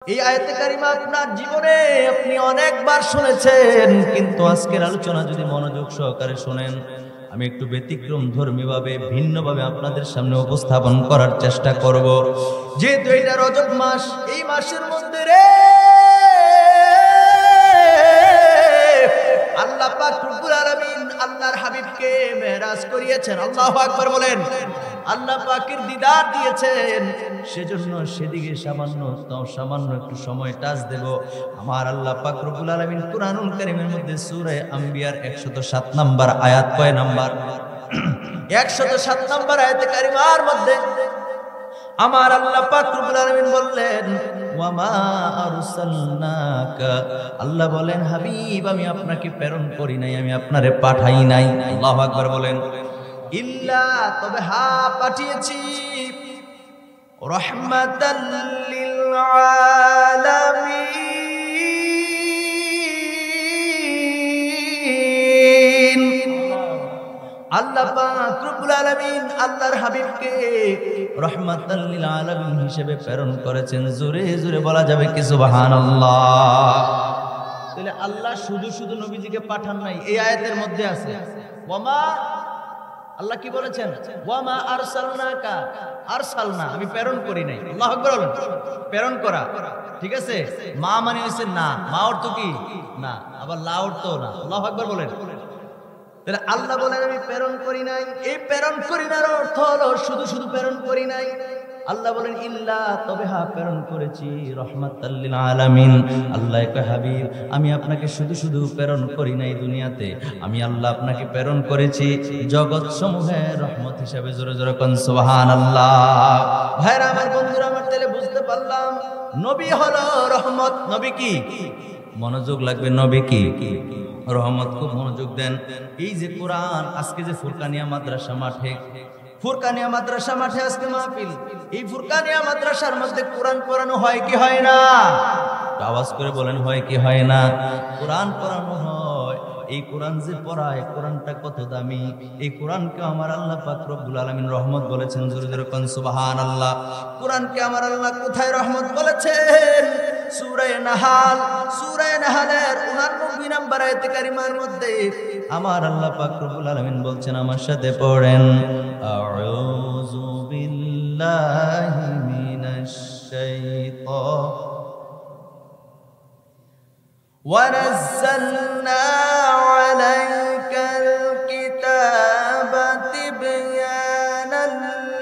এই আয়াতে কারিমা আপনার জীবনে আপনি অনেকবার শুনেছেন, কিন্তু আজকের আলোচনা যদি মনোযোগ সহকারে শুনেন, আমি একটু ব্যতিক্রম ধর্মীভাবে ভিন্নভাবে আপনাদের সামনে উপস্থাপন করার চেষ্টা করব। যেহেতু এটা রজব মাস, এই মাসের মধ্যে আল্লাহ পাক রব্বুল আলামিন আল্লাহর হাবিবকে মেরাজ করিয়েছেন। আল্লাহু আকবার বলেন। আল্লাহ পাকের দিদার দিয়েছেন, সেজন্য সেদিকে সামান্য একটু সময় টাচ দেব। আমার আল্লাহ পাক রব্বুল আলামিন কুরআনুল কারীমের মধ্যে সূরা আম্বিয়ার 107 নম্বর আয়াত, কয় নাম্বার? 107 নম্বর আয়াতে কারিমার মধ্যে আমার আল্লাহ পাক রব্বুল আলামিন বললেন, ওয়ামা আরসালনাকা, আল্লাহ বলেন হাবিব আমি আপনাকে প্রেরণ করি নাই, আমি আপনারে পাঠাই নাই। আল্লাহু আকবার বলেন। ইল্লা, তবে হ্যাঁ পাঠিয়েছি, রাহমাতাল লিল আলামিন। আল্লাহ পাক রব্বুল আলামিন আল্লাহর হাবিবকে রাহমাতাল লিল আলামিন হিসেবে প্রেরণ করেছেন। জোরে জোরে বলা যাবে কি সুবহানাল্লাহ? তাহলে আল্লাহ শুধু নবীজিকে পাঠান নাই, এই আয়াতের মধ্যে আছে। ওয়ামা, আল্লাহ কি বলেছেন? ওয়ামা আরসালনাকা, আরসালনা, আমি প্রেরণ করি নাই। আল্লাহু আকবার বলেন। প্রেরণ করা, ঠিক আছে। মা মানে হইছে না, মা অর্থ কি? না, আবার লা অর্থ না। আল্লাহু আকবার বলেন। তাহলে আল্লাহ বলেন আমি প্রেরণ করি নাই। এই প্রেরণ করি নার অর্থ হলো শুধু প্রেরণ করি নাই। আল্লাহ বলেন ইল্লা, তবে হ্যাঁ প্রেরণ করেছি, রাহমাতাল লিল আলামিন। আল্লাহ কয় হাবিব আমি আপনাকে শুধু প্রেরণ করি নাই দুনিয়াতে, আমি আল্লাহ আপনাকে প্রেরণ করেছি জগৎ সমূহের রহমত হিসেবে। জোরে জোরে কোন সুবহানাল্লাহ। ভাইরা আমার, বন্ধুরা আমার, তাহলে বুঝতে পারলাম নবী হলো রহমত। নবী কি? মনোযোগ লাগবে। নবী কি? রহমত। খুব মনোযোগ দেন। এই যে কোরআন, আজকে যে ফুরকানিয়া মাদ্রাসা মাঠে, ফুরকানিয়া মাদ্রাসা মাঠে আজকে মাহফিল, এই ফুরকানিয়া মাদ্রাসার মধ্যে কোরআন পড়ানো হয় কি হয় না? আওয়াজ করে বলেন, হয় কি হয় না? কোরআন পড়ানো হয়। এই কোরআন যে পড়ায়, কোরআনটা কত দামি! এই কোরআনকে আমার আল্লাহ পাক রব্বুল আলামিন রহমত বলেছেন। জোরে জোরে কোন সুবহানাল্লাহ। কোরআনকে আমার আল্লাহ কোথায় রহমত বলেছেন? সূরা নাহাল, সূরা নাহালের 89 নম্বর আয়াতে কারিমার মধ্যে আমার আল্লাহ পাক রব্বুল আলামিন বলছেন, আমার সাথে পড়েন, আউযু বিল্লাহি মিনাশ শাইতান ওয়া নাযালনা আলাইকাল কিতাবা তিবয়ানান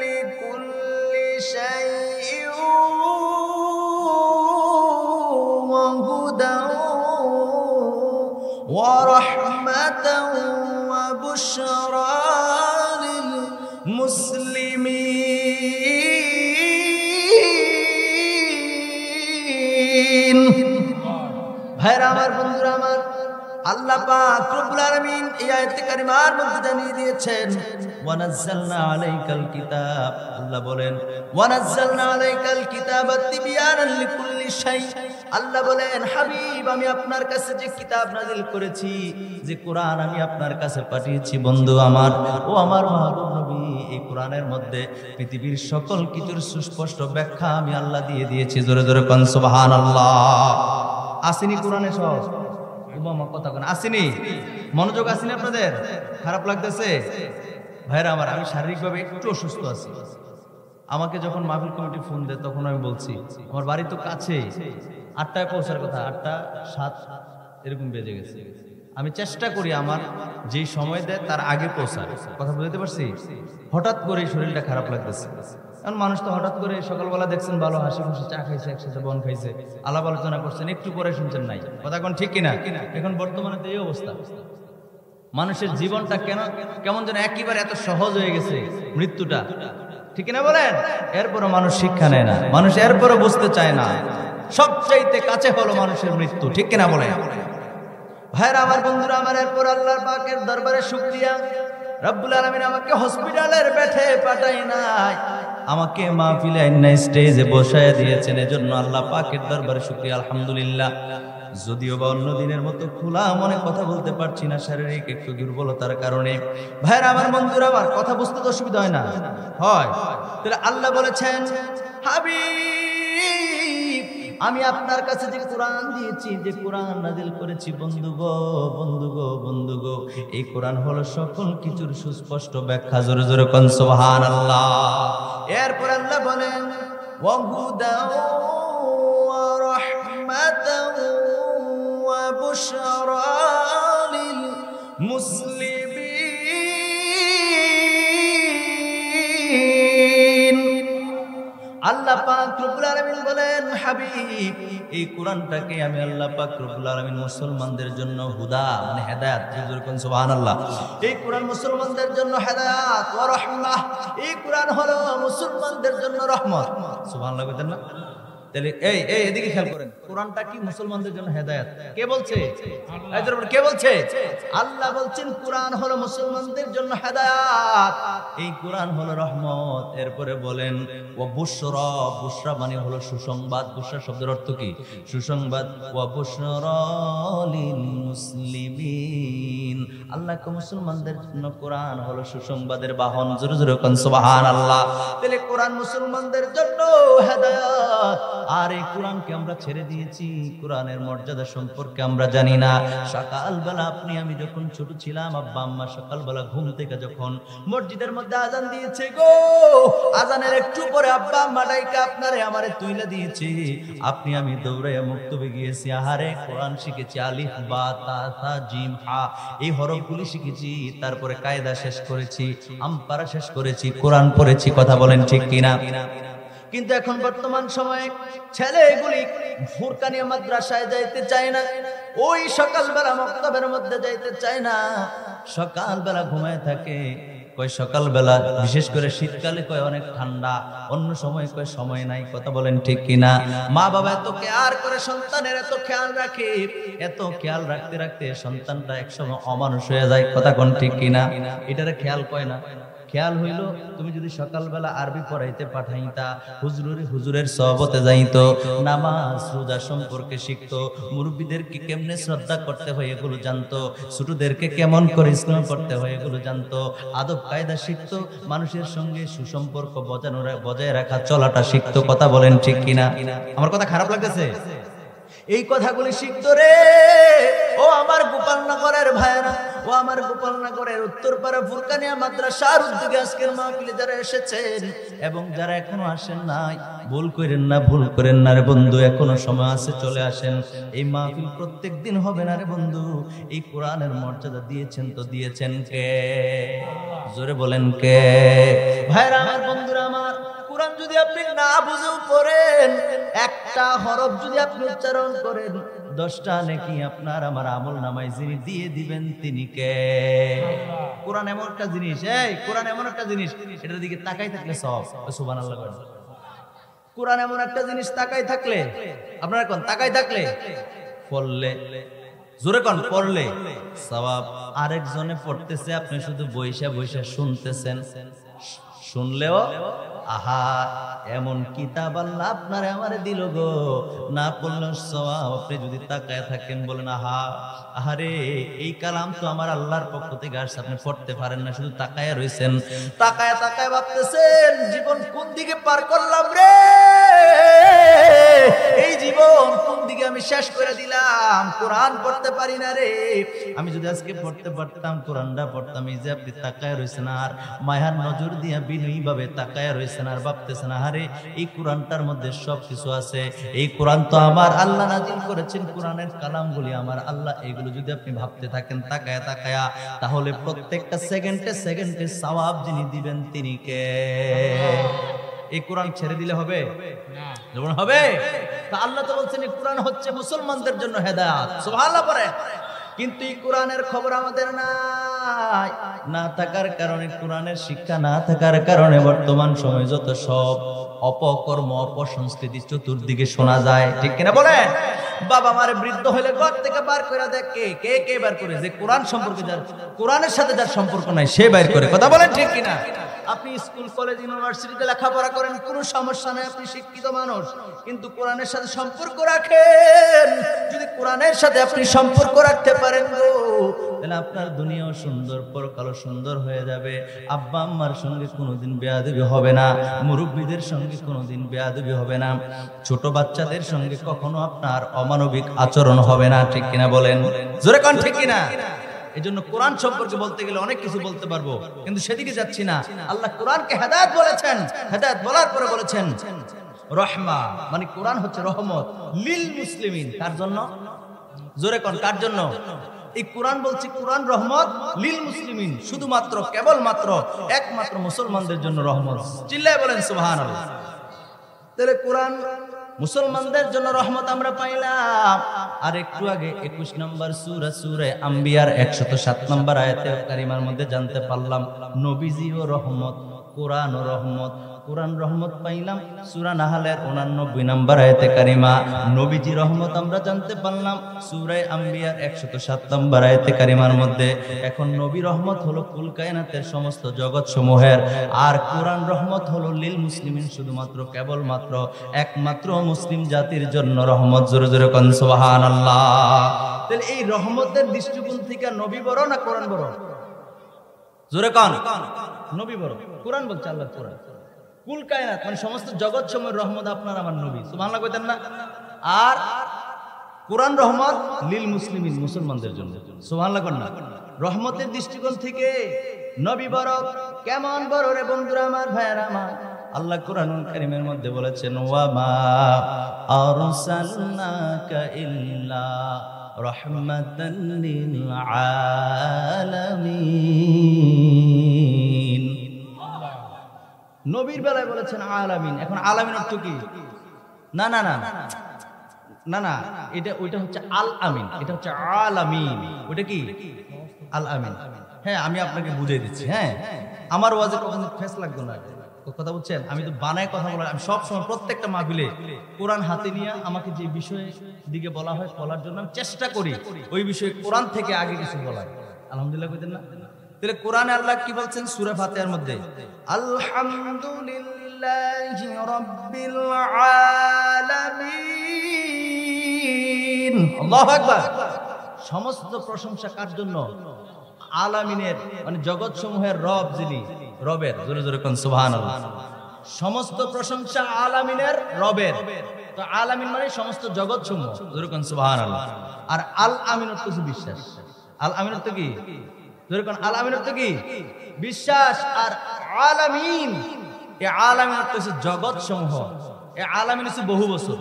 লিকুল্লি শাইইন ওয়া হুদান ওয়া রাহমাতান ওয়া বুশরা লিল মুসলিমিন। ভাইরা আমার, বন্ধুরা আমার, আল্লাহ পাক রব্বুল আলামিন এই আয়াতে কারিমার মধ্যে জানিয়ে দিয়েছেন, ওয়া নাযালনা আলাইকাল কিতাব। আল্লাহ বলেন ওয়া নাযালনা আলাইকাল কিতাবা তিবয়ানান লিকুল্লি শাই। আল্লাহ বলেন হাবিব আমি আপনার কাছে যে কিতাব নাযিল করেছি, যে কোরআন আমি আপনার কাছে পাঠিয়েছি, বন্ধু আমার, ও আমার মাহবুব নবী, এই কোরআনের মধ্যে পৃথিবীর সকল কিছুর সুস্পষ্ট ব্যাখ্যা আমি আল্লাহ দিয়ে দিয়েছি। জোরে জোরে কোন সুবহানাল্লাহ। আসেনি কোরআনে সব? আমার কথা কোন আসেনি? মনোযোগ আসেনি আপনাদের? খারাপ লাগতেছে? ভাইরা আমার, আমি শারীরিকভাবে একটু অসুস্থ আছি। আমাকে যখন মাহফিল কমিটি ফোন দেয় তখন আমি বলছি আমার বাড়ি তো কাছে, 8টায় পৌঁছার কথা, 8:07 এরকম বেজে গেছে। আমি চেষ্টা করি আমার যে সময় দেয় তার আগে পৌঁছার। কথা বুঝতে পারছি? হঠাৎ করে শরীরটা খারাপ লাগতেছে। কারণ মানুষ তো হঠাৎ করে সকালবেলা দেখছেন ভালো হাসি খুশি চা খাইছে, একসাথে বন খাইছে, আলাপ আলোচনা করছেন, একটু পরে শুনছেন নাই। কথা কোন ঠিক কিনা? এখন বর্তমানে তো এই অবস্থা। মানুষের জীবনটা কেমন যেন একেবারে এত সহজ হয়ে গেছে, মৃত্যুটা, ঠিক কিনা বলেন? এরপরও মানুষ শিক্ষা নেয় না, মানুষ এরপরও বুঝতে চায় না। সবচাইতে কাছে হলো মানুষের মৃত্যু, ঠিক কিনা বলেন? ভাইরা আমার, বন্ধুরা আমার, এরপর আল্লাহর পাকের দরবারে শুকরিয়া, রব্বুল আলামিন আমাকে হসপিটালের বেডে পাঠাই নাই, আমাকে মাহফিলে আইনা স্টেজে বসায় দিয়েছেন। এজন্য আল্লাহ পাকের দরবারে শুকরিয়া, আলহামদুলিল্লাহ। যদিও বা অন্য দিনের মতো খোলা মনে কথা বলতে পারছি না, শারীরিক একটু দুর্বলতার কারণে। ভাইরা আমার, বন্ধুরা আমার, কথা বুঝতে তো অসুবিধা হয় না? হয়। তাহলে আল্লাহ বলেছেন হাবিব আমি আপনার কাছে যে কোরআন দিয়েছি, যে কোরআন নাযিল করেছি, বন্ধু গো, এই কোরআন হলো সকল কিছুর সুস্পষ্ট ব্যাখ্যা। জোরে জোরে কোন সুবহানাল্লাহ। এরপর আল্লাহ বলেন ওয়া হুদাও ওয়া রাহমাতাও ওয়া বুশরা লিল মুসলিমিন। আল্লাহ পাক রব্বুল আলামিন বলেন, হাবিব এই কোরআনটাকে আমি আল্লাহ পাক রব্বুল আলামিন মুসলমানদের জন্য হুদা মানে হেদায়েত, যখন সুবহানাল্লাহ, এই কোরআন মুসলমানদের জন্য হেদায়েত ওয়া রাহমাহ, এই কোরআন হলো মুসলমানদের জন্য রহমত। সুবহানাল্লাহ বলেন না? তাহলে এই এদিকে খেয়াল করেন, কোরআনটা কি মুসলমানদের জন্য হেদায়েত? কে বলছে? কে বলছে? আল্লাহ বলছেন কোরআন হলো মুসলমানদের জন্য হেদায়েত, এই কোরআন হলো রহমত। এরপরে বলেন ওয়া বুশরা, বুশরা মানে হলো সুসংবাদ। বুশরা শব্দের অর্থ কি? সুসংবাদ। ওয়া বুশরা লিল মুসলিমিন, আল্লাহকে মুসলমানদের জন্য কোরআন হলো সুসংবাদের বাহন। জোরে জোরে কোন সুবহানাল্লাহ। তাহলে কোরআন মুসলমানদের জন্য হেদায়েত। আর এই কোরআনকে আমরা ছেড়ে দিয়েছি, কোরআনের মর্যাদা সম্পর্কে আমরা জানি না। সকালবেলা আপনি আমি যখন ছোট ছিলাম, আব্বা আম্মা সকালবেলা ঘুম থেকে যখন মসজিদের মধ্যে আজান দিয়েছে গো, আজানের একটু পরে আব্বা আম্মা ডাইকা আপনারে আমারে তুইলা দিয়েছে, আপনি আমি দৌড়াইয়া মক্তবে গিয়েছি, আহারে কোরআন শিখেছি, আলিফ বা তা সা জিম হা এই হরফগুলি শিখেছি, তারপরে কায়দা শেষ করেছি, আমপারা শেষ করেছি, কোরআন পড়েছি। কথা বলেন ঠিক কিনা? কিন্তু এখন বর্তমান সময়ে ছেলেগুলি ফুরকানিয়া মাদ্রাসায় যাইতে চায় না, ওই সকালবেলা মক্তবের মধ্যে যাইতে চায় না, সকালবেলা ঘুমায় থাকে। কয় সকালবেলা, বিশেষ করে শীতকালে কয় অনেক ঠান্ডা, অন্য সময় কয় সময় নাই। কথা বলেন ঠিক কিনা? মা বাবা এত কেয়ার করে সন্তানের, এত খেয়াল রাখে, এত খেয়াল রাখতে রাখতে সন্তানটা একসময় অমানুষ হয়ে যায়। কথা কোন ঠিক কিনা? এটারে খেয়াল কয় না। খেয়াল হইল তুমি যদি সকালবেলা আরবি পড়াইতে পাঠাইতা, হুজুরের সহবতে যাইতো, নামাজ রোজা সম্পর্কে শিখতো, মুরব্বীদেরকে কেমনে শ্রদ্ধা করতে হয় এগুলো জানতো, ছোটদেরকে কেমন করে ইসলাম করতে হয় এগুলো জানতো, আদব কায়দা শিখতো, মানুষের সঙ্গে সুসম্পর্ক বজায় রাখা চলাটা শিখতো। কথা বলেন ঠিক কিনা? আমার কথা খারাপ লাগতেছে? এই কথাগুলি শিখতো রে। ও আমার গোপালনগরের ভাইরা, ও আমার গোপালনগরের উত্তরপাড়া ফুরকানিয়া মাদ্রাসার উদ্যোগে আজকের মাহফিলে যারা এসেছেন এবং যারা এখনো আসেন নাই, ভুল করেন না রে বন্ধু, এখনো সময় আছে, চলে আসেন। এই মাহফিল প্রত্যেক দিন হবে না রে বন্ধু। এই কোরআনের মর্যাদা দিয়েছেন তো দিয়েছেন কে? জোরে বলেন কে? ভাইরা আমার, বন্ধুরা আমার, কোরআন যদি আপনি না বুঝেও পড়েন, একটা হরফ যদি আপনি উচ্চারণ করেন, 10টা নেকি আপনার আমার আমল নামায় যিনি দিয়ে দিবেন তিনি কে? কোরআন এমন একটা জিনিস, কোরআন এমন একটা জিনিস, এটার দিকে তাকাই থাকলে সব। সুবহানাল্লাহ। কোরআন এমন একটা জিনিস, তাকাই থাকলে, আপনারা কোন তাকাই থাকলে, পড়লে, জোরে কোন পড়লে সওয়াব। আরেকজনে পড়তেছে, আপনি শুধু বইসা বইসা শুনতেছেন, শুনলেও আহা এমন কিতাব আল্লাহ আপনারে আমারে দিল গো, না পড়লেও সওয়াব। আপনি যদি তাকায় থাকেন, বলেন আহা আহারে এই কালাম তো আমার আল্লাহর পক্ষ থেকে আসছে, আপনি পড়তে পারেন না, শুধু তাকায় রইছেন, তাকায় তাকায় ভাবতেছেন জীবন কোন দিকে পার করলাম রে, এই জীবন কোন দিকে আমি শেষ করে দিলাম, কোরআন পড়তে পারি না রে। আমি যদি আজকে পড়তে পারতাম, কোরআনটা পড়তাম। এই যে আপনি তাকায় রয়েছেন আর মায়ার নজর দিয়া বিনয়ী ভাবে তাকায় রয়েছেন আর ভাবতেছেন, আরে এই কোরআনটার মধ্যে সব কিছু আছে, এই কোরআন তো আমার আল্লাহ নাজিল করেছেন, কোরআনের কালামগুলি আমার আল্লাহ, এগুলো যদি আপনি ভাবতে থাকেন তাকায়া তাকায়া, তাহলে প্রত্যেকটা সেকেন্ডে সেকেন্ডে সওয়াব যিনি দিবেন তিনি কে? এই কোরআন ছেড়ে দিলে হবে না? যেমন হবে তা আল্লাহ তো বলছেন এই কোরআন হচ্ছে মুসলমানদের জন্য হেদায়েত। সুবহানাল্লাহ পড়ে। কিন্তু এই কোরআনের খবর আমাদের নাই, না থাকার কারণে, কোরআনের শিক্ষা না থাকার কারণে বর্তমান সময়ে যত সব অপকর্ম অপসংস্কৃতি চতুর্দিকে শোনা যায়, ঠিক কিনা বলেন? বাবা মারে বৃদ্ধ হইলে ঘর থেকে বার করে দেখে, কে কে বার করে? যে কোরআন সম্পর্কে, যার কোরআনের সাথে যার সম্পর্ক নাই সে বাইর করে। কথা বলেন ঠিক কিনা? আপনি স্কুল কলেজ ইউনিভার্সিটিতে লেখাপড়া করেন, কোনো সমস্যা নেই, আপনি শিক্ষিত মানুষ, কিন্তু কোরআনের সাথে সম্পর্ক রাখেন। যদি কোরআনের সাথে আপনি সম্পর্ক রাখতে পারেন গো, তাহলে আপনার দুনিয়াও সুন্দর, পরকালও সুন্দর হয়ে যাবে। আব্বা আম্মার সঙ্গে কোনোদিন বেয়াদবি হবে না, মুরব্বীদের সঙ্গে কোনোদিন বেয়াদবি হবে না, ছোট বাচ্চাদের সঙ্গে কখনো আপনার অমানবিক আচরণ হবে না। ঠিক কিনা বলেন? জোরে কোন ঠিক কিনা? এই জন্য কোরআন সম্পর্কে বলতে গেলে অনেক কিছু বলতে পারবো, কিন্তু সেদিকে যাচ্ছি না। আল্লাহ কোরআনকে হেদায়েত বলেছেন, হেদায়েত বলার পরে বলেছেন রহমা, মানে কোরআন হচ্ছে রহমত লিল মুসলিমিন। কার জন্য? জোরে কোন কার জন্য? এই কোরআন বলছি কোরআন রহমত লিল মুসলিমিন, শুধুমাত্র কেবলমাত্র একমাত্র মুসলমানদের জন্য রহমত। চিল্লায় বলেন সুবহানাল্লাহ। তাহলে কোরআন মুসলমানদের জন্য রহমত আমরা পাইলাম। আর একটু আগে 21 নম্বর সূরা আম্বিয়ার 107 নম্বর আয়াতে কারিমার মধ্যে জানতে পারলাম নবীজিও রহমত, কোরআনও রহমত। কোরআন রহমত পাইলাম সূরা নাহলের 89 নম্বর আয়াতে কারিমা, নবীজি রহমত আমরা জানতে পারলাম সূরা আম্বিয়ার 107 নম্বর আয়াতে কারিমার মধ্যে। এখন নবী রহমত হলো কুল কায়নাতের সমস্ত জগৎ সমূহের, আর কোরআন রহমত হলো লিল মুসলিমিন, শুধুমাত্র কেবলমাত্র একমাত্র মুসলিম জাতির জন্য রহমত। জোরে জোরে কোন সুবহানাল্লাহ। তাহলে এই রহমতের দৃষ্টিকোণ থেকে নবী বড় না কোরআন বড়? জোরে কোন? নবী বড়। কোরআন বলছে আল্লাহর কোরআন কুল কায়নাত মানে সমস্ত জগৎ সমূহের রহমত আপনার আমার নবী, সুবহানাল্লাহ কইতেন না? আর কোরআন রহমত লিল মুসলিমিন, মুসলমানদের জন্য। সুবহানাল্লাহ কোন না? রহমতের দৃষ্টিকোণ থেকে নবী বড়। কেমন বড় রে বন্ধুরা আমার, ভাইয়েরা আমার? আল্লাহ কোরআনুল কারীমের মধ্যে বলেছেন ওয়া মা আরসালনাকা ইল্লা রাহমাতান লিল আলামিন। নবীর বেলায় বলেছেন আলামিন। এখন আলামিন অর্থ কি? না না না না না, এটা ওইটা হচ্ছে আল আমিন, এটা হচ্ছে আলামিন। ওইটা কি? আল আমিন। হ্যাঁ, আমি আপনাকে বুঝিয়ে দিচ্ছি। হ্যাঁ, আমার ওয়াজে কখনো ফেস লাগবে না, কথা বলছেন। আমি তো বানায় কথা বলা, আমি সবসময় প্রত্যেকটা মাহফিলে কোরআন হাতে নিয়ে আমাকে যে বিষয়ের দিকে বলা হয় বলার জন্য আমি চেষ্টা করি ওই বিষয়ে কোরআন থেকে আগে কিছু বলার। আলহামদুলিল্লাহ কইতেন না? তাহলে কোরআনে আল্লাহ কি বলছেন সূরা ফাতিহার মধ্যে? আলহামদুলিল্লাহি রাব্বিল আলামিন। আল্লাহু আকবার। সমস্ত প্রশংসা কার জন্য? আলামিনের মানে জগৎ সমূহের রব, যিনি রবের। জোরে জোরে কোন সুবহানাল্লাহ। সমস্ত প্রশংসা আলামিনের রবের। তো আলামিন মানে সমস্ত জগৎ সমূহ। জোরে কোন সুবহানাল্লাহ। আর আল আমিন অর্থ কি? বিশ্বাস। আল আমিন অর্থ কি? জোরে কোন আল আমিন অর্থ কি? বিশ্বাস। আর আলামিন, এই আলামিন অর্থ হচ্ছে জগৎ সমূহ। এই আলামিন হচ্ছে বহু বছর।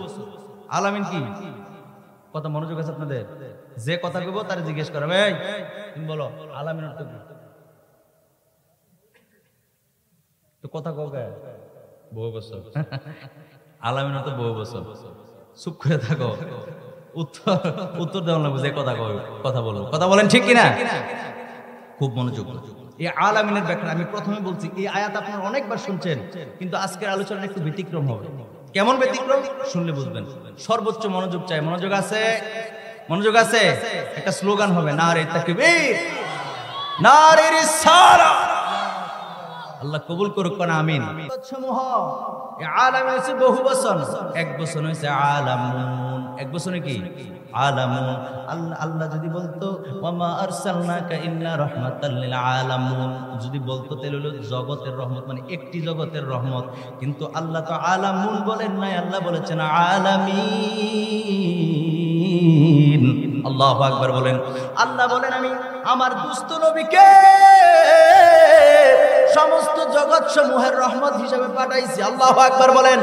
আলামিন কি? কথা মনোযোগ আছে আপনাদের? যে কথা কইবো তার জিজ্ঞেস করবে, এই তুমি বলো আলামিন অর্থ কি? তো কথা কওগে বহু বছর। আলামিন অর্থ বহু বছর। চুপ করে থাকো, উত্তর দেওয়া লাগবে। যে কথা কই, কথা বলো, কথা বলেন ঠিক কিনা? খুব মনোযোগ। এই আলামিনের ব্যাখ্যা আমি প্রথমে বলছি, এই আয়াত আপনারা অনেকবার শুনছেন, কিন্তু আজকের আলোচনা একটু ব্যতিক্রম হবে। কেমন ব্যতিক্রম শুনলে বুঝবেন। সর্বোচ্চ মনোযোগ চাই। মনোযোগ আছে? মনোযোগ আছে? একটা স্লোগান হবে, নারে তাকবীর, নারে রিসালাত। আল্লাহ কবুল করুক না, আমিন। আলামিন হচ্ছে বহু বচন, এক বচন হচ্ছে আলামুন। এক বচনে কি? আলামুন। আল্লাহ যদি বলতো ওয়ামা আরসালনাকা ইল্লা রাহমাতাল লিল আলামিন, যদি বলতো তাহলে হলো জগতের রহমত, মানে একটি জগতের রহমত। কিন্তু আল্লাহ তো আলামুন বলেন নাই, আল্লাহ বলেছেন আলামিন। আল্লাহু আকবার বলেন। আল্লাহ বলেন আমি আমার দুস্থ নবীকে সমস্ত জগৎ সমূহের রহমত হিসেবে পাঠাইছি। আল্লাহু আকবার বলেন।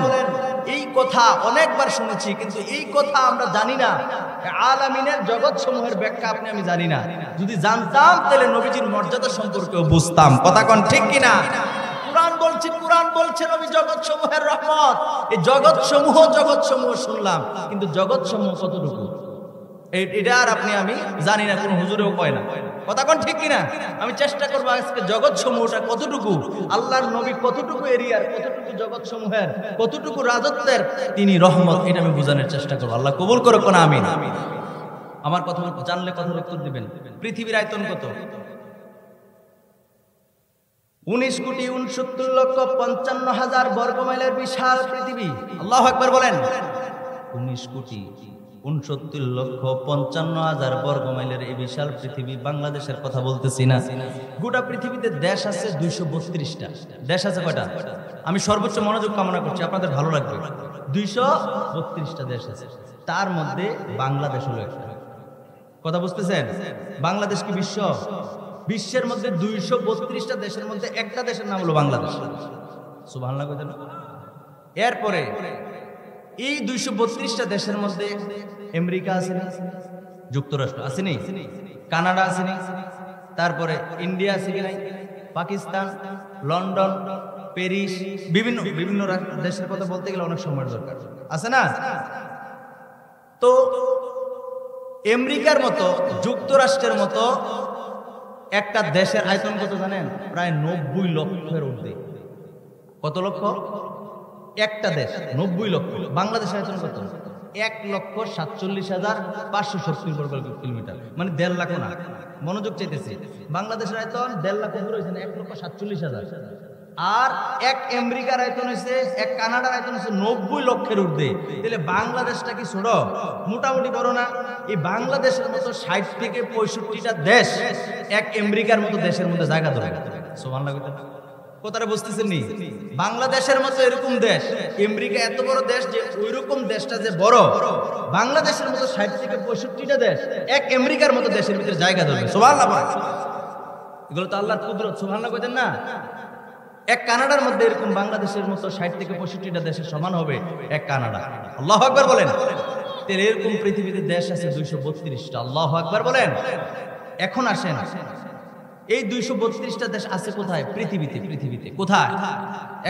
এই কথা অনেকবার শুনেছি, কিন্তু এই কথা আমরা জানি না। আলামিনের জগৎ সমূহের ব্যাখ্যা আপনি আমি জানি না। যদি জানতাম তাহলে নবীজির মর্যাদা সম্পর্কে বুঝতাম। কথা কোন ঠিক কিনা? কোরআন বলছে, কোরআন বলছে নবী জগৎ সমূহের রহমত। এই জগৎ সমূহ শুনলাম, কিন্তু জগৎ সমূহ কতটুকু এটা আর আপনি আমি জানি না, কোন হুজুরেও কয় না। কথা কোন ঠিক কিনা? আমি চেষ্টা করবো আজকে জগৎ সমূহটা কতটুকু, আল্লাহর নবী কতটুকু এরিয়ার, কতটুকু জগৎ সমূহের, কতটুকু রাজত্বের তিনি রহমত, এটা আমি বোঝানোর চেষ্টা করবো। আল্লাহ কবুল করুক না, আমিন। আমার কথা জানলে কথার উত্তর দিবেন। পৃথিবীর আয়তন কত? 19,69,55,000 বর্গমাইলের বিশাল পৃথিবী। আল্লাহু আকবার বলেন। 19,69,55,000 69,55,000 বর্গ মাইলের এই বিশাল পৃথিবী, বাংলাদেশের কথা বলতেছি না। গোটা পৃথিবীতে দেশ আছে 232টা। দেশ আছে কয়টা? আমি সর্বোচ্চ মনোযোগ কামনা করছি, আপনাদের ভালো লাগবে। 232টা দেশ আছে, তার মধ্যে বাংলাদেশ হলো একটা। কথা বুঝতেছেন? বাংলাদেশ কি বিশ্বের মধ্যে 232টা দেশের মধ্যে একটা দেশের নাম হলো বাংলাদেশ। সুবহানাল্লাহ কইতেন। এরপরে এই 232টা দেশের মধ্যে আমেরিকা আছে না, যুক্তরাষ্ট্র আছে নি, কানাডা আছে নি, তারপরে ইন্ডিয়া আছে কি নাই, পাকিস্তান, লন্ডন, প্যারিস, বিভিন্ন বিভিন্ন দেশের কথা বলতে গেলে অনেক সময় দরকার আছে না। তো আমেরিকার মতো, যুক্তরাষ্ট্রের মতো একটা দেশের আয়তন কত জানেন? প্রায় 90 লক্ষের ঊর্ধ্বে। কত লক্ষ? একটা দেশ 90 লক্ষ। বাংলাদেশের আয়তন কত? 1,47,570 বর্গ কিলোমিটার, মানে 1.5 লাখ না। মনোযোগ চাইতেছি, বাংলাদেশের আয়তন 1.5 লাখ উপরে হয়েছে, 1,47,000। আর এক আমেরিকার আয়তন হয়েছে, এক কানাডার আয়তন হয়েছে 90 লক্ষের ঊর্ধ্বে। তাহলে বাংলাদেশটা কি ছোট? মোটামুটি বড় না? এই বাংলাদেশের মতো 60 থেকে 65টা দেশ এক আমেরিকার মতো দেশের মধ্যে জায়গা ধরে। সুবহানাল্লাহ। কথাটা বুঝতেছেন নি? বাংলাদেশের মতো এরকম দেশ, আমেরিকা এত বড় দেশ যে ওইরকম দেশটা যে বড়, বাংলাদেশের মতো 60 থেকে 65টা দেশ এক আমেরিকার মতো দেশের ভিতরে জায়গা ধরবে। সুবহানাল্লাহ। এগুলো তো আল্লাহর কুদরত। সুবহানাল্লাহ কইতেন না? এক কানাডার মধ্যে এরকম বাংলাদেশের মতো 60 থেকে 65টা দেশের সমান হবে এক কানাডা। আল্লাহু আকবার বলেন। তাহলে এরকম পৃথিবীতে দেশ আছে 232টা। আল্লাহু আকবার বলেন। এখন আসেন, এই 232টা দেশ আছে কোথায়? পৃথিবীতে কোথায়?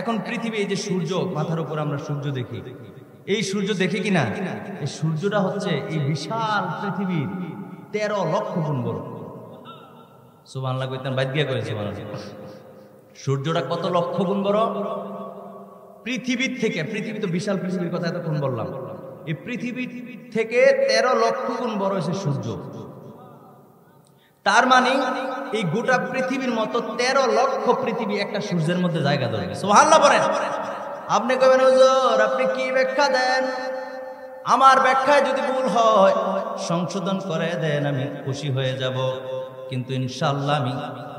এখন পৃথিবী, এই যে সূর্য, মাথার উপর আমরা সূর্য দেখি, এই সূর্য দেখি কিনা? এই সূর্যটা হচ্ছে এই বিশাল পৃথিবীর 13 লক্ষ গুণ বড়। সুবহানাল্লাহ কইতেন, বাইদ গিয়া কইছে সুবহানাল্লাহ। সূর্যটা কত লক্ষ গুণ বড় পৃথিবীর থেকে? পৃথিবী তো বিশাল, পৃথিবীর কথা এতক্ষণ বললাম। এই পৃথিবী থেকে 13 লক্ষ গুণ বড় হয়েছে সূর্য। তার মানে এই গোটা পৃথিবীর মতো 13 লক্ষ পৃথিবী একটা সূর্যের মধ্যে জায়গা ধরবে। সুবহানাল্লাহ বলেন। আপনি কইবেন হুজুর আপনি কি ব্যাখ্যা দেন? আমার ব্যাখ্যায় যদি ভুল হয় সংশোধন করে দেন, আমি খুশি হয়ে যাব। কিন্তু ইনশাআল্লাহ আমি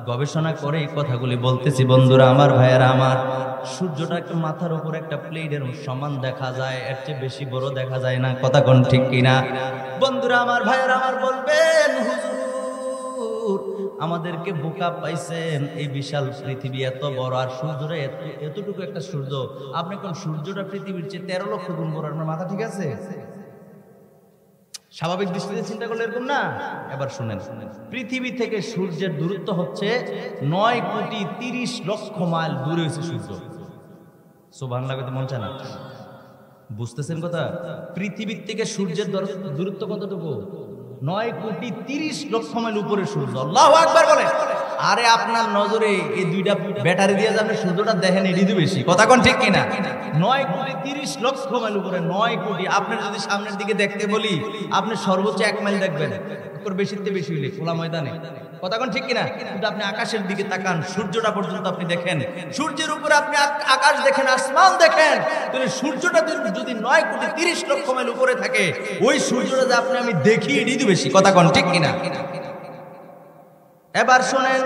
গবেষণা করে এই কথাগুলি বলতেছি। বন্ধুরা আমার, ভাইয়েরা আমার, সূর্যটা একটা মাথার উপর একটা প্লেটের সমান দেখা যায়, এর চেয়ে বেশি বড় দেখা যায় না। কথা কোন ঠিক কিনা? বন্ধুরা আমার, ভাইয়েরা আমার, বলবেন হুজুর আমাদেরকে বোকা পাইছেন, এই বিশাল পৃথিবী এত বড় আর সূর্যটা এতটুকু একটা সূর্য, আপনি কোন সূর্যটা পৃথিবীর চেয়ে 13 লক্ষ গুণ বড়, আপনার মাথা ঠিক আছে? স্বাভাবিক দৃষ্টিতে চিন্তা করলে এরকম না। এবার শুনেন, পৃথিবী থেকে সূর্যের দূরত্ব হচ্ছে 9,30,00,000 মাইল দূরে হয়েছে সূর্য। সুবহানাল্লাহ কইতে মন চায় না? বুঝতেছেন কথা? পৃথিবীর থেকে সূর্যের দূরত্ব কতটুকু? 9,30,00,000 মাইল উপরে সূর্য। আল্লাহু আকবার বলেন। আরে আপনার নজরে এই দুইটা ব্যাটারি দিয়ে যে আপনি সূর্যটা দেখেন, এটি বেশি। কথা কোন ঠিক কিনা? 9,30,00,000 মাইল উপরে। 9 কোটি। আপনার যদি সামনের দিকে দেখতে বলি, আপনি সর্বোচ্চ 1 মাইল দেখবেন, বেশিতে বেশি হইলে খোলা ময়দানে। কথা কোন ঠিক কিনা? কিন্তু আপনি আকাশের দিকে তাকান, সূর্যটা পর্যন্ত আপনি দেখেন, সূর্যের উপরে আপনি আকাশ দেখেন, আসমান দেখেন, তাহলে সূর্যটা যদি 9,30,00,000 মাইল উপরে থাকে, ওই সূর্যটা যে আপনি আমি দেখি, এটি বেশি। কথা কোন ঠিক কিনা? এবার শোনেন,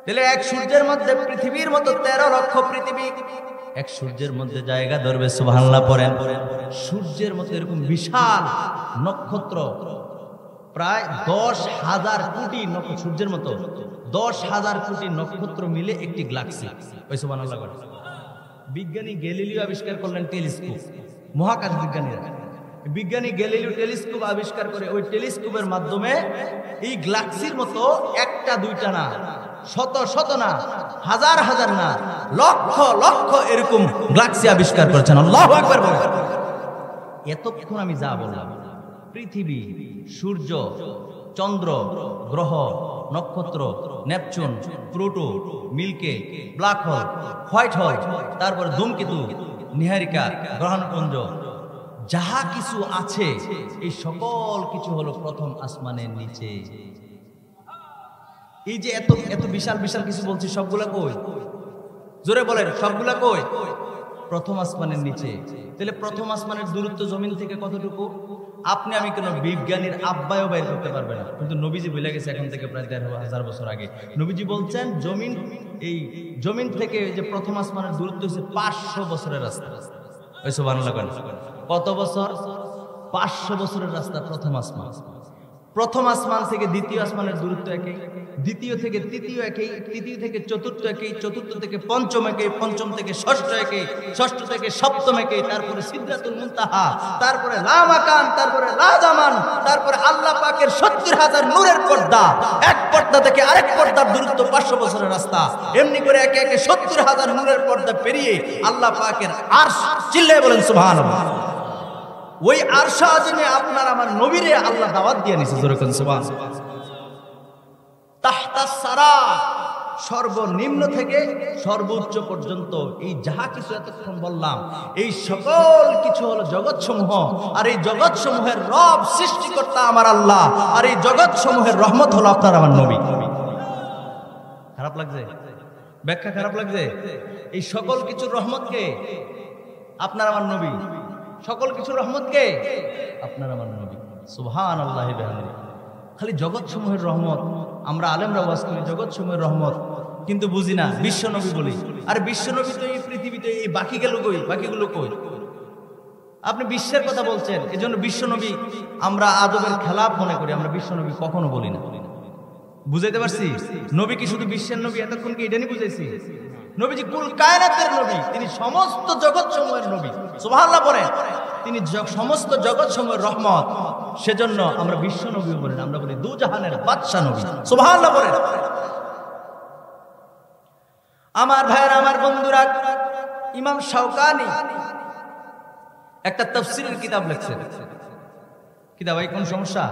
তাহলে এক সূর্যের মধ্যে পৃথিবীর মতো 13 লক্ষ পৃথিবী এক সূর্যের মধ্যে জায়গা ধরবে। সুবহানাল্লাহ পড়েন। সূর্যের মধ্যে এরকম বিশাল নক্ষত্র প্রায় 10,000 কোটি নক্ষত্র, সূর্যের মতো 10,000 কোটি নক্ষত্র মিলে একটি গ্যালাক্সি। ওই সুবহানাল্লাহ বলেন। বিজ্ঞানী গ্যালিলিও আবিষ্কার করলেন টেলিস্কোপ। মহাকাশ বিজ্ঞানী গ্যালিলিও টেলিস্কোপ আবিষ্কার করে, ওই টেলিস্কোপের মাধ্যমে এই গ্যালাক্সির মতো একটা দুইটা না, শত শত না, হাজার হাজার না, লক্ষ লক্ষ এরকম গ্যালাক্সি আবিষ্কার করেছেন। আল্লাহু আকবার বলেন। এতক্ষণ আমি যা বললাম, পৃথিবী, সূর্য, চন্দ্র, গ্রহ, নক্ষত্র, নেপচুন, প্লুটো, মিল্কে, ব্ল্যাক হোল, হোয়াইট হোল, তারপরে ধূমকেতু, নীহারিকা, গ্রহাণুপুঞ্জ, যাহা কিছু আছে, এই সকল কিছু হলো প্রথম আসমানের নিচে। এই যে এত এত বিশাল বিশাল কিছু বলছি, সবগুলা কই? জোরে বলেন, সবগুলা কই? প্রথম আসমানের নিচে। তাহলে প্রথম আসমানের দূরত্ব জমিন থেকে কতটুকু? আপনি আমি কোনো বিজ্ঞানীর আব্বায়ও বাইর করতে পারবে না, কিন্তু নবীজি বলে গেছে এখন থেকে প্রায় ১৩,০০০ বছর আগে। নবীজি বলছেন জমিন থেকে যে প্রথম আসমানের দূরত্ব হচ্ছে ৫০০ বছরের রাস্তা। ওই সুবহানাল্লাহ, কত বছর? ৫০০ বছরের রাস্তা প্রথম আসমান। প্রথম আসমান থেকে দ্বিতীয় আসমানের দূরত্ব একই, দ্বিতীয় থেকে তৃতীয় একই, তৃতীয় থেকে চতুর্থ একই, চতুর্থ থেকে পঞ্চম একই, পঞ্চম থেকে ষষ্ঠ একই, ষষ্ঠ থেকে সপ্তম একই, তারপরে সিদরাতুল মুনতাহা, তারপরে লা মাকান, তারপরে লা জামান, তারপরে আল্লাহ পাকের ৭০,০০০ নূরের পর্দা। এক পর্দা থেকে আরেক পর্দার দূরত্ব ৫০০ বছরের রাস্তা। এমনি করে একে একে ৭০,০০০ নূরের পর্দা পেরিয়ে আল্লাহ পাকের আরশ, চিল্লায়ে বলেন সুবহানাল্লাহ। ওই আরশ আজিমে আপনার আমার নবীরে আল্লাহ দাওয়াত দিয়ে নিছে, জোরে কোন সুবহানাল্লাহ। তাহতাস সারা, সর্বনিম্ন থেকে সর্বোচ্চ পর্যন্ত এই যাহা কিছু এতক্ষণ বললাম, এই সকল কিছু হলো জগৎসমূহ। আর এই জগৎসমূহের রব সৃষ্টিকর্তা আমার আল্লাহ, আর এই জগৎসমূহের রহমত হলো আপনার আমার নবী। খারাপ লাগছে? ব্যাখ্যা খারাপ লাগছে? এই সকল কিছুর রহমতকে আপনার আমার নবী, সকল কিছুর রহমতকে আপনার আমার নবী। সুবহানাল্লাহি বিহামদিহি। খালি জগৎসমূহের রহমত, আমরা আলেমরা ওয়াজ করি জগৎসমূহের রহমত, কিন্তু বুঝি না বিশ্বনবী বলি। আর বিশ্বনবী তো এই পৃথিবীতে, এই বাকিগুলো কই? আপনি বিশ্বের কথা বলছেন, এজন্য বিশ্বনবী আমরা আদবের খেলাফ মনে করি, আমরা বিশ্বনবী কখনো বলি না। বুঝাইতে পারছি? নবী কি শুধু বিশ্বের নবী? এতক্ষণ কি এটা নিয়ে বুঝাইছি? নবীজি কুল কায়নাতের নবী, তিনি সমস্ত জগৎসমূহের নবী। সুবহানাল্লাহ বলেন, তিনি সমস্ত জগৎসমূহের রহমত। সেজন্য আমরা বিশ্ব নবী বলি না, আমরা বলি দু জাহানের বাদশা নবী। সুবহানাল্লাহ বলেন। আমার ভাইয়েরা, আমার বন্ধুরা, ইমাম শাওকানি একটা তাফসীরের কিতাব লিখছেন। কিতাব ভাই কোন সমস্যা?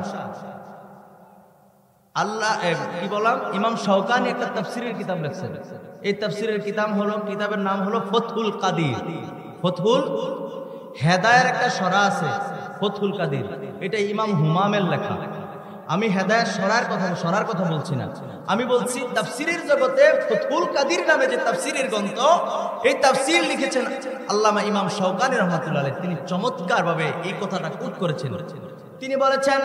কি বললাম? ইমাম শাওকানি একটা তাফসীরের কিতাব লিখছেন। এই তাফসীরের কিতাবের নাম হলো ফতহুল কাদির। ফতহুল, হেদায়ের একটা সরা আছে ফতহুল কাদির, এটা ইমাম হুমামের লেখা। আমি হেদায়ের সরার কথা বলছি না, আমি বলছি তাফসীরের জগতে ফতহুল কাদির নামে যে তাফসীরের গ্রন্থ, এই তাফসীর লিখেছেন আল্লামা ইমাম শাওকানি রাহমাতুল্লাহ আলাইহি। তিনি চমৎকার ভাবে এই কথাটা কোট করেছেন। তিনি বলেছেন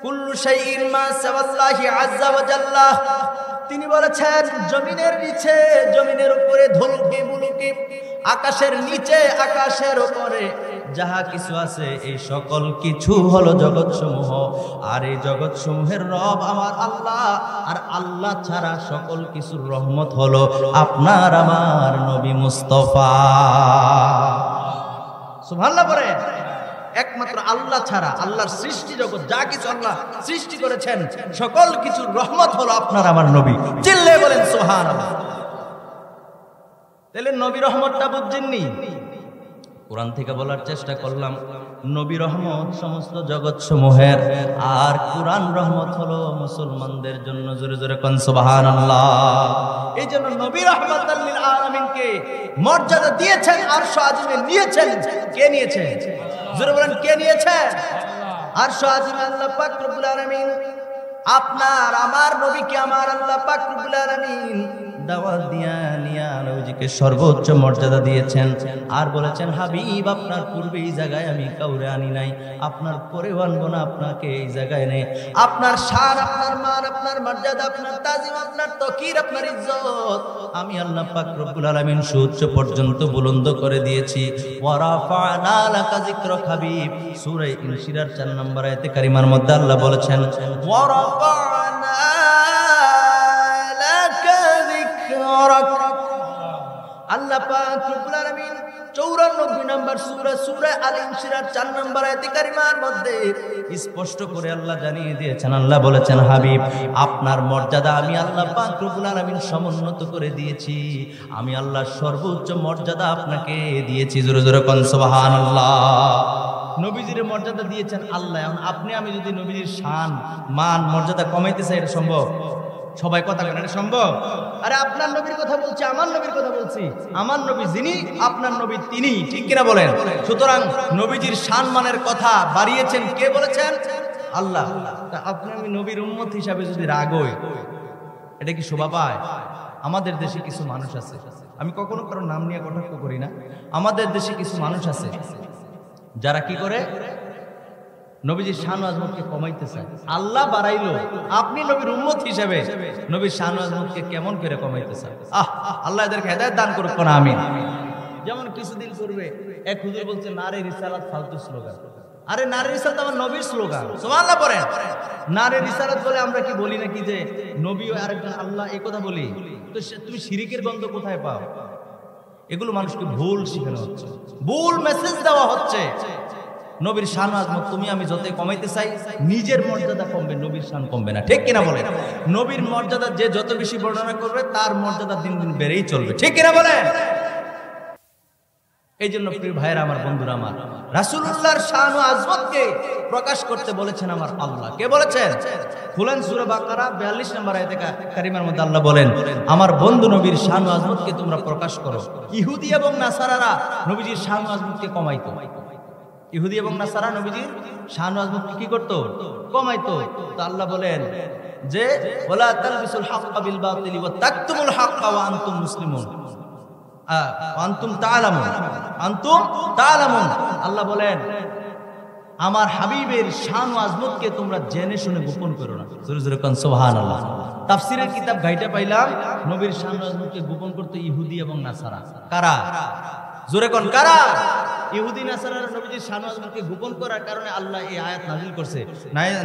কুল্লু শাইইন মা সাওয়াল্লাহি আযজা ওয়া জাল্লা। তিনি বলেছেন জমিনের নিচে, জমিনের উপরে ধুলুকি বুলুকি, আকাশের নিচে, আকাশের উপরে যাহা কিছু আছে, এই সকল কিছু হলো জগৎসমূহ। আর এই জগৎসমূহের রব আমার আল্লাহ। আর আল্লাহ ছাড়া সকল কিছুর রহমত হলো আপনার আমার নবী মুস্তাফা। সুবহানাল্লাহ বলে। একমাত্র আল্লাহ ছাড়া, আল্লাহর সৃষ্টি জগৎ যা কিছু আল্লাহ সৃষ্টি করেছেন, সকল কিছুর রহমত হলো আপনার আমার নবী। চিল্লায়ে বলেন সুবহানাল্লাহ। তাহলে নবী রহমতটা বুঝছেননি? কোরআন থেকে বলার চেষ্টা করলাম নবী রহমত সমস্ত জগৎ সমূহের, আর কোরআন রহমত হলো মুসলমানদের জন্য। জোরে জোরে কোন সুবহানাল্লাহ। এই জন্য নবী রাহমাতাল লিল আলামিনকে মর্যাদা দিয়েছেন, আরশ আজিমে নিয়েছেন। কে নিয়েছেন? জোরে বলেন, কে নিয়েছেন? আরশ আজিমে আল্লাহ পাক রব্বুল আলামিন আপনার আমার নবীকে আমার আল্লাহ পাক রব্বুল আলামিন দাওয়াত দিয়া নিয়া নবীজিকে সর্বোচ্চ মর্যাদা দিয়েছেন। আর বলেছেন হাবিব আপনার পূর্বে এই জায়গায় আমি কাউরে আনি নাই, আপনার পরেও আনবো না, আপনাকে এই জায়গায় নেই। আপনার শান, আপনার মান, আপনার মর্যাদা, আপনার তাজিম, আপনার তকির, আপনার ইজ্জত আমি আল্লাহ পাক রব্বুল আলামিন সুউচ্চ পর্যন্ত বুলন্দ করে দিয়েছি। ওয়া রাফা'না লাকা যিকরাক হাবিব, সূরা ইনশিরার ৪ নম্বর আয়াতে কারিমার মধ্যে আল্লাহ বলেছেন ওয়া রাফা'না আল্লাহ পাক রব্বুল আলামিন 94 নম্বর সূরা আল ইনশিরার ৪ নম্বর আয়াতে কারিমার মধ্যে স্পষ্ট করে আল্লাহ জানিয়ে দিয়েছেন, আল্লাহ বলেছেন হাবিব আপনার মর্যাদা আমি আল্লাহ পাক রব্বুল আলামিন সমুন্নত করে দিয়েছি। আমি আল্লাহ সর্বোচ্চ মর্যাদা আপনাকে দিয়েছি। জোরে জোরে কোন সুবহানাল্লাহ। নবীজির মর্যাদা দিয়েছেন আল্লাহ। এখন আপনি আমি যদি নবীজির শান, মান, মর্যাদা কমাইতে চাই, এটা সম্ভব? সবাই কথা বলেন, এটা সম্ভব? আরে আপনার নবীর কথা বলছি, আমার নবীর কথা বলছি। আমার নবী যিনি, আপনার নবী তিনি, ঠিক কিনা বলেন? সুতরাং নবীজির সম্মানের কথা বাড়িয়েছেন কে বলেছেন? আল্লাহ। তা আপনি আমি নবীর উম্মত হিসাবে যদি রাগ হই, এটা কি শোভা পায়? আমাদের দেশে কিছু মানুষ আছে, আমি কখনো কারো নাম নিয়ে কটাক্ষ করি না, আমাদের দেশে কিছু মানুষ আছে যারা কি করে নবীজির শান ও আজমতকে কমাইতে চায়। আল্লাহ বাড়াইলো, আপনি নবীর উম্মত হিসেবে নবীর শান ও আজমতকে কেমন করে কমাইতে চায়? আল্লাহ এদেরকে হেদায়েত দান করুক না, আমিন। যেমন কিছুদিন পূর্বে এক হুজুর বলছে নারী রিসালাত ফালতু স্লোগান। আরে নারী রিসালাত আমার নবীর স্লোগান, সুবহানাল্লাহ পড়েন। নারী রিসালাত বলে আমরা কি বলি নাকি যে নবী ও আরেকজন আল্লাহ, এই কথা বলি? তো তুমি শিরিকের গন্ধ কোথায় পাও? এগুলো মানুষকে ভুল শেখানো হচ্ছে, ভুল মেসেজ দেওয়া হচ্ছে। নবীর শান ও আজমত তুমি আমি যতই কমাইতে চাই, নিজের মর্যাদা কমবে, নবীর শান কমবে না, ঠিক কিনা বলে? নবীর মর্যাদা যে যত বেশি বর্ণনা করবে তার মর্যাদা দিন দিন বেড়েই চলবে, ঠিক কিনা বলে? এই জন্য প্রিয় ভাইয়েরা আমার, বন্ধুরা আমার, রাসূলুল্লাহর শান ও আজমতকে প্রকাশ করতে বলেছেন আমার আল্লাহ। কে বলেছেন? খুলেন সূরা বাকারা 42 নম্বর আয়াতে কারিমার মধ্যে আল্লাহ বলেন, আমার বন্ধু নবীর শান ও আজমতকে তোমরা প্রকাশ করো। ইহুদি এবং নাসারারা নবীজির শান ও আজমতকে কমাইতো। ইহুদি এবং নাসারা নবীজির শান ও আজমতকে কি করতো? কমাইতো। তো আল্লাহ বলেন যে ওয়ালা তালবিসুল হাক্কা বিল বাতিলি ওয়া তাকতুমুল হাক্কা ওয়া আনতুম মুসলিমুন আনতুম তাআলামুন, আনতুম তাআলামুন। আল্লাহ বলেন আমার হাবিবের শান ও আজমতকে তোমরা জেনে শুনে গোপন করো না। জোরে জোরে কোন সুবহানাল্লাহ। তাফসীরের কিতাব ঘাইটা পাইলাম নবীর শান ও আজমতকে গোপন করতে ইহুদি এবং নাসারা। কারা? জোরে কোন কারা? ইহুদি নাসারারা নবীজির শান ও আজমতকে গোপন করার কারণে আল্লাহ এই আয়াত নাযিল করছে,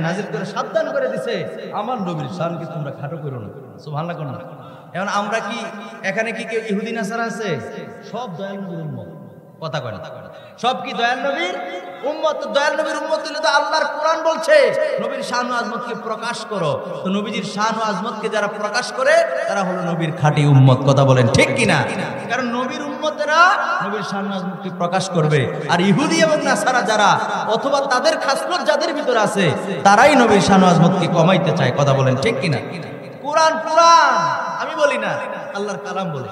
নাযিল করে সাবধান করে দিয়েছে, আমার নবীর শানকে তোমরা খাটো করো না। সুবহানাল্লাহ কোন না? এখন আমরা কি এখানে কি কেউ ইহুদি নাসারা আছে? সব দয়াল নবীর উম্মত। কথা কয় না? সব কি দয়াল নবীর উম্মত? দয়াল নবীর উম্মত হলে তো আল্লাহর কোরআন বলছে নবীর শান ও আজমতকে প্রকাশ করো। তো নবীজির শান ও আজমতকে যারা প্রকাশ করে তারা হলো নবীর খাঁটি উম্মত। কথা বলেন ঠিক কিনা? কারণ নবীর উম্মতেরা নবীর শান ও আজমতকে প্রকাশ করবে, আর ইহুদি এবং নাসারা যারা অথবা তাদের খাসলত যাদের ভিতরে আছে তারাই নবীর শান ও আজমতকে কমাইতে চায়। কথা বলেন ঠিক কিনা? কোরআন, কোরআন আমি বলি না, আল্লাহর কালাম বলে।